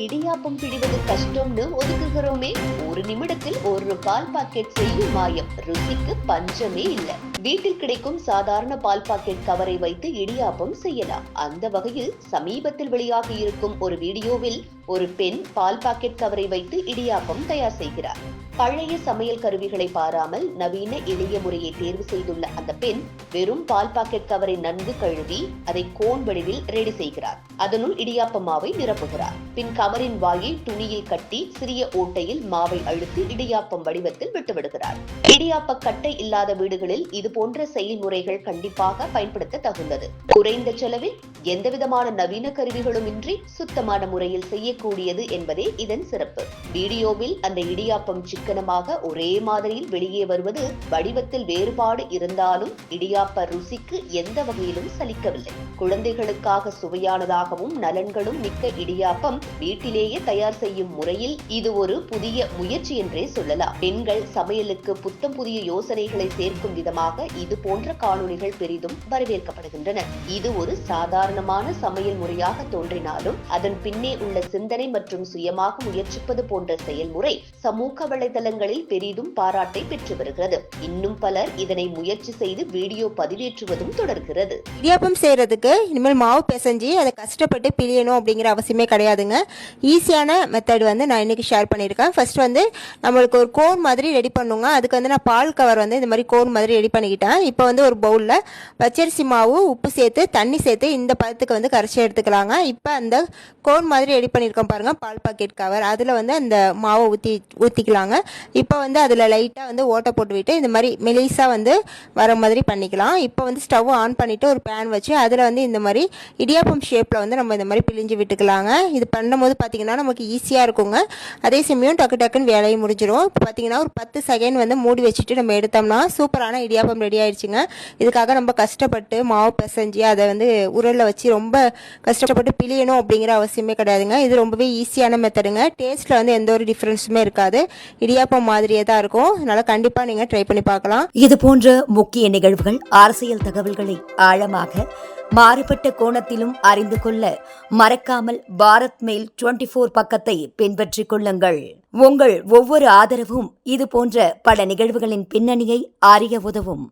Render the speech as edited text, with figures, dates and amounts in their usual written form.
இடியாப்பம் பிடிவது கஷ்டம்னு ஒதுக்குகிறோமே, ஒரு நிமிடத்தில் ஒரு பால் பாக்கெட் செய்யும் மாயம். ருசிக்கு பஞ்சமே இல்ல. வீட்டில் கிடைக்கும் சாதாரண பால் பாக்கெட் கவரை வைத்து இடியாப்பம் செய்யலாம். அந்த வகையில் சமீபத்தில் வெளியாகி இருக்கும் ஒரு வீடியோவில் ஒரு பெண் பால் பாக்கெட் கவரை வைத்து இடியாப்பம் தயார் செய்கிறார். பழைய சமையல் கருவிகளை பாராமல் நவீன எளிய முறையை தேர்வு செய்துள்ள அந்த பெண் வெறும் பால் பாக்கெட் கவரை நன்கு கழுவி அதை கோன் வடிவில் ரெடி செய்கிறார். அதனுள் இடியாப்ப மாவை நிரப்புகிறார். பின் கவரின் வாயை துணியில் கட்டி சிறிய ஓட்டையில் மாவை அழுத்தி இடியாப்பம் வடிவத்தில் விட்டுவிடுகிறார். இடியாப்ப கட்டை இல்லாத வீடுகளில் இது போன்ற செயல்முறைகள் கண்டிப்பாக பயன்படுத்த தகுந்தது. குறைந்த செலவில் எந்தவிதமான நவீன கருவிகளும் இன்றி சுத்தமான முறையில் செய்யக்கூடியது என்பதே இதன் சிறப்பு. வீடியோவில் அந்த இடியாப்பம் சிக்கனமாக ஒரே மாதிரியில் வெளியே வருவது வடிவத்தில் வேறுபாடு இருந்தாலும் இடியாப்ப ருசிக்கு எந்த வகையிலும் சலிக்கவில்லை. குழந்தைகளுக்காக சுவையானதாகவும் நலன்களும் மிக்க இடியாப்பம் வீட்டிலேயே தயார் செய்யும் முறையில் இது ஒரு புதிய முயற்சி என்றே சொல்லலாம். பெண்கள் சமையலுக்கு புத்தம் புதிய யோசனைகளை சேர்க்கும் விதமாக இது போன்ற காணொளிகள் பெரிதும் வரவேற்கப்படுகின்றன. இது ஒரு சாதாரணமான சமையல் முறையாக தோன்றினாலும் அதன் பின்னே உள்ள சிந்தனை மற்றும் சுயமாக முயற்சிப்பது போன்ற செயல்முறை சமூக வலைதளங்களில் பெரிதும் பாராட்டை பெற்று வருகிறது. இன்னும் பலர் இதனை முயற்சி செய்து வீடியோ பதிவேற்றுவதும் தொடர்கிறது. இடியாப்பம் செய்யறதுக்கு இனிமேல் மாவு பிசைஞ்சு அதை கஷ்டப்பட்டு பிழியணும் அப்படிங்கிற அவசியமே கிடையாதுங்க. ஈஸியான மெத்தட் நான் இன்னைக்கு ஷேர் பண்ணியிருக்கேன். ஃபர்ஸ்ட் நம்மளுக்கு ஒரு கோன் மாதிரி ரெடி பண்ணுங்க. அதுக்கு நான் பால் கவர் இந்த மாதிரி கோன் மாதிரி ரெடி பண்ணிக்கிட்டேன். இப்போ ஒரு பவுலில் பச்சரிசி மாவு உப்பு சேர்த்து தண்ணி சேர்த்து இந்த பதத்துக்கு கரைச்சி எடுத்துக்கலாங்க. இப்போ அந்த கோன் மாதிரி ரெடி பண்ணியிருக்கோம் பாருங்க, பால் பாக்கெட் கவர், அதில் அந்த மாவை ஊற்றிக்கலாங்க. இப்போ அதில் லைட்டாக ஓட்டை போட்டு விட்டு இந்த மாதிரி மெலிசாக வர மாதிரி பண்ணிக்கலாம். இப்போ ஸ்டவ் ஆன் பண்ணிவிட்டு ஒரு பேன் வச்சு அதில் இந்த மாதிரி இடியாப்பம் ஷேப்பில் நம்ம இந்த மாதிரி பிழிஞ்சு விட்டுக்கலாங்க. இது பண்ணும்போது பார்த்தீங்கன்னா நமக்கு ஈஸியாக இருக்குங்க. அதே சமயம் டக்கு டக்குன்னு வேலையை முடிஞ்சிடும். இப்போ பார்த்தீங்கன்னா ஒரு 10 செகண்ட் மூடி வச்சுட்டு நம்ம எடுத்தோம்னா சூப்பரான இடியாப்பம் ரெடி ஆயிடுச்சுங்க. இதுக்காக நம்ம கஷ்டப்பட்டு மாவு பிசைஞ்சு அதை உரலில் வச்சு ரொம்ப கஷ்டப்பட்டு பிழியணும் அப்படிங்கிற அவசியமே கிடையாதுங்க. இது ரொம்பவே ஈஸியான மெத்தடுங்க. டேஸ்ட்டில் எந்த ஒரு டிஃப்ரென்ஸுமே இருக்காது. இடியாப்பம் மாதிரியே தான் இருக்கும். அதனால கண்டிப்பாக நீங்கள் ட்ரை பண்ணி பார்க்கலாம். இது போன்ற முக்கிய நிகழ்வுகள், அரசியல் தகவல்களை ஆழமாக மாறுபட்ட கோணத்திலும் அறிந்து கொள்ள மறக்காமல் பாரத் மெயில் 24 பக்கத்தை பின்பற்றிக் கொள்ளுங்கள். உங்கள் ஒவ்வொரு ஆதரவும் இது போன்ற பல நிகழ்வுகளின் பின்னணியை அறிய உதவும்.